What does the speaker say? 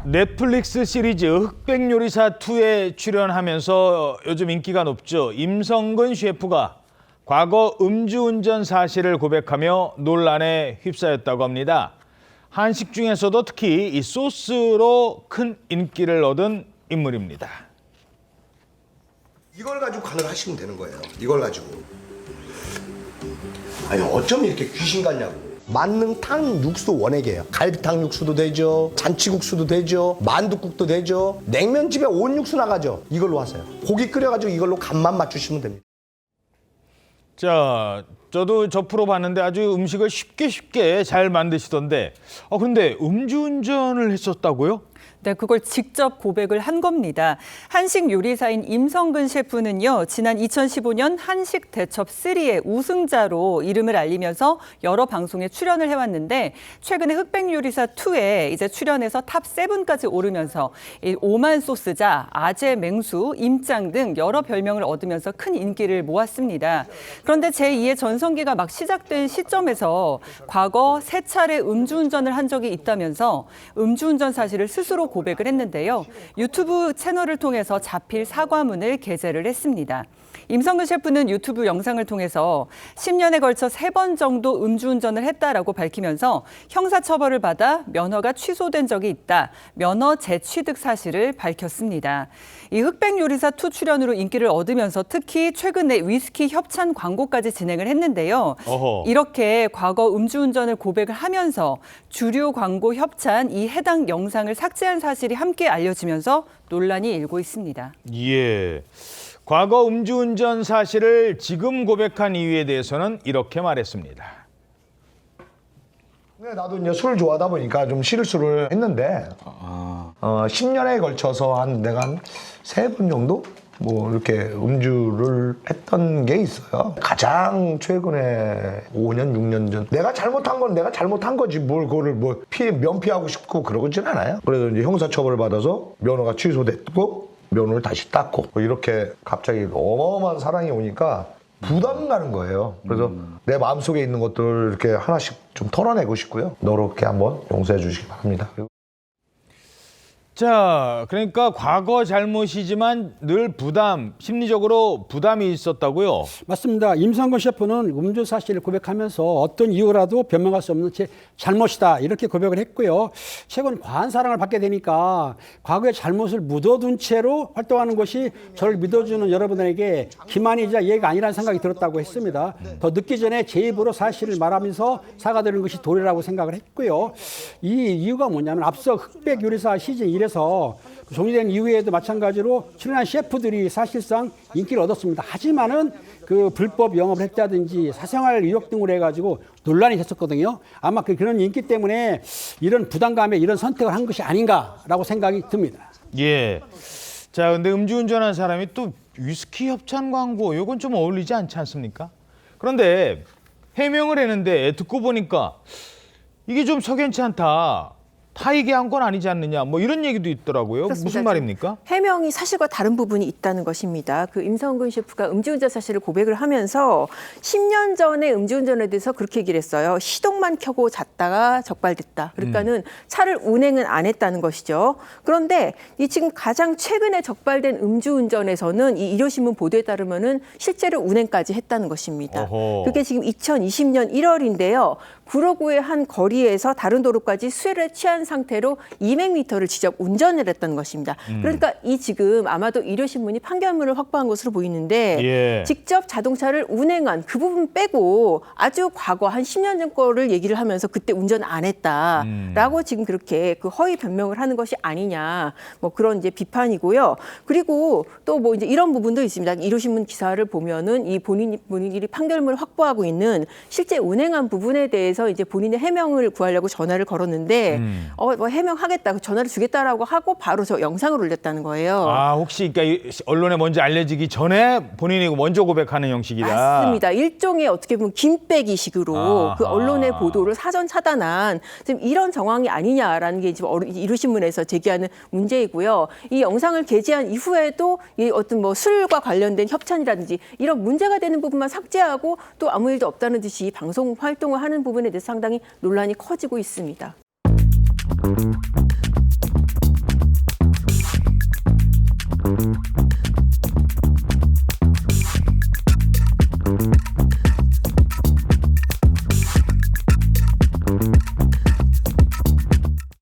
넷플릭스 시리즈 흑백요리사 2에 출연하면서 요즘 인기가 높죠. 임성근 셰프가 과거 음주운전 사실을 고백하며 논란에 휩싸였다고 합니다. 한식 중에서도 특히 이 소스로 큰 인기를 얻은 인물입니다. 이걸 가지고 간을 하시면 되는 거예요. 이걸 가지고. 아니 어쩜 이렇게 귀신 같냐고. 만능탕 육수 원액이에요. 갈비탕 육수도 되죠. 잔치국수도 되죠. 만둣국도 되죠. 냉면집에 온 육수 나가죠. 이걸로 하세요. 고기 끓여가지고 이걸로 간만 맞추시면 됩니다. 자, 저도 저 프로 봤는데 아주 음식을 쉽게 잘 만드시던데 근데 음주운전을 했었다고요? 네, 그걸 직접 고백을 한 겁니다. 한식 요리사인 임성근 셰프는요, 지난 2015년 한식 대첩 3의 우승자로 이름을 알리면서 여러 방송에 출연을 해왔는데 최근에 흑백 요리사 2에 이제 출연해서 탑 7까지 오르면서 이 오만 소스자, 아재 맹수, 임짱 등 여러 별명을 얻으면서 큰 인기를 모았습니다. 그런데 제2의 전성기가 막 시작된 시점에서 과거 3차례 음주운전을 한 적이 있다면서 음주운전 사실을 스스로 고백을 했는데요. 유튜브 채널을 통해서 자필 사과문을 게재를 했습니다. 임성근 셰프는 유튜브 영상을 통해서 10년에 걸쳐 3번 정도 음주운전을 했다라고 밝히면서 형사처벌을 받아 면허가 취소된 적이 있다. 면허 재취득 사실을 밝혔습니다. 이 흑백 요리사 2 출연으로 인기를 얻으면서 특히 최근에 위스키 협찬 광고까지 진행을 했는데요. 어허. 이렇게 과거 음주운전을 고백을 하면서 주류 광고 협찬 이 해당 영상을 삭제한 사실이 함께 알려지면서 논란이 일고 있습니다. 예. 과거 음주운전 사실을 지금 고백한 이유에 대해서는 이렇게 말했습니다. 나도 이제 술을 좋아하다 보니까 좀 실수를 했는데 10년에 걸쳐서 내가 한 3번 정도 뭐 이렇게 음주를 했던 게 있어요. 가장 최근에 5년, 6년 전 내가 잘못한 건 내가 잘못한 거지 뭘 그거를 뭐 면피하고 싶고 그러진 않아요. 그래서 이제 형사처벌을 받아서 면허가 취소됐고 면허를 다시 땄고 뭐 이렇게 갑자기 어마어마한 사랑이 오니까 부담 가는 거예요. 그래서 내 마음속에 있는 것들을 이렇게 하나씩 좀 털어내고 싶고요. 너렇게 한번 용서해 주시기 바랍니다. 자, 그러니까 과거 잘못이지만 늘 심리적으로 부담이 있었다고요? 맞습니다. 임성근 셰프는 음주 사실을 고백하면서 어떤 이유라도 변명할 수 없는 제 잘못이다 이렇게 고백을 했고요. 최근 과한 사랑을 받게 되니까 과거의 잘못을 묻어둔 채로 활동하는 것이 저를 믿어주는 여러분들에게 기만이자 예의가 아니라는 생각이 들었다고 했습니다. 더 늦기 전에 제 입으로 사실을 말하면서 사과드리는 것이 도리라고 생각을 했고요. 이 이유가 뭐냐면 앞서 흑백 요리사 시즌 1에서 종료된 이후에도 마찬가지로 출연한 셰프들이 사실상 인기를 얻었습니다. 하지만은 그 불법 영업을 했다든지 사생활 유혹 등으로 해가지고 논란이 됐었거든요. 아마 그런 인기 때문에 이런 부담감에 이런 선택을 한 것이 아닌가라고 생각이 듭니다. 예. 자, 근데 음주운전한 사람이 또 위스키 협찬 광고, 이건 좀 어울리지 않지 않습니까? 그런데 해명을 했는데 듣고 보니까 이게 좀 석연치 않다. 다 얘기한 건 아니지 않느냐, 뭐 이런 얘기도 있더라고요. 그렇습니다. 무슨 말입니까? 해명이 사실과 다른 부분이 있다는 것입니다. 그 임성근 셰프가 음주운전 사실을 고백을 하면서 10년 전에 음주운전에 대해서 그렇게 얘기를 했어요. 시동만 켜고 잤다가 적발됐다. 그러니까는 차를 운행은 안 했다는 것이죠. 그런데 이 지금 가장 최근에 적발된 음주운전에서는 이 일요신문 보도에 따르면은 실제로 운행까지 했다는 것입니다. 어허. 그게 지금 2020년 1월인데요. 구로구의 한 거리에서 다른 도로까지 수혜를 취한 상태로 200m를 직접 운전을 했던 것입니다. 그러니까 이 지금 아마도 일요신문이 판결문을 확보한 것으로 보이는데 예. 직접 자동차를 운행한 그 부분 빼고 아주 과거 한 10년 전 거를 얘기를 하면서 그때 운전 안 했다라고 지금 그렇게 그 허위 변명을 하는 것이 아니냐 뭐 그런 이제 비판이고요. 그리고 또 뭐 이제 이런 부분도 있습니다. 일요신문 기사를 보면은 이 본인들이 판결문을 확보하고 있는 실제 운행한 부분에 대해서 이제 본인의 해명을 구하려고 전화를 걸었는데 뭐 해명하겠다, 전화를 주겠다라고 하고 바로 저 영상을 올렸다는 거예요. 아, 혹시 그러니까 언론에 먼저 알려지기 전에 본인이 먼저 고백하는 형식이다. 맞습니다. 일종의 어떻게 보면 김빼기식으로 아하. 그 언론의 보도를 사전 차단한 지금 이런 정황이 아니냐라는 게 지금 일요신문에서 제기하는 문제이고요. 이 영상을 게재한 이후에도 이 어떤 뭐 술과 관련된 협찬이라든지 이런 문제가 되는 부분만 삭제하고 또 아무 일도 없다는 듯이 방송 활동을 하는 부분에 대해서 상당히 논란이 커지고 있습니다.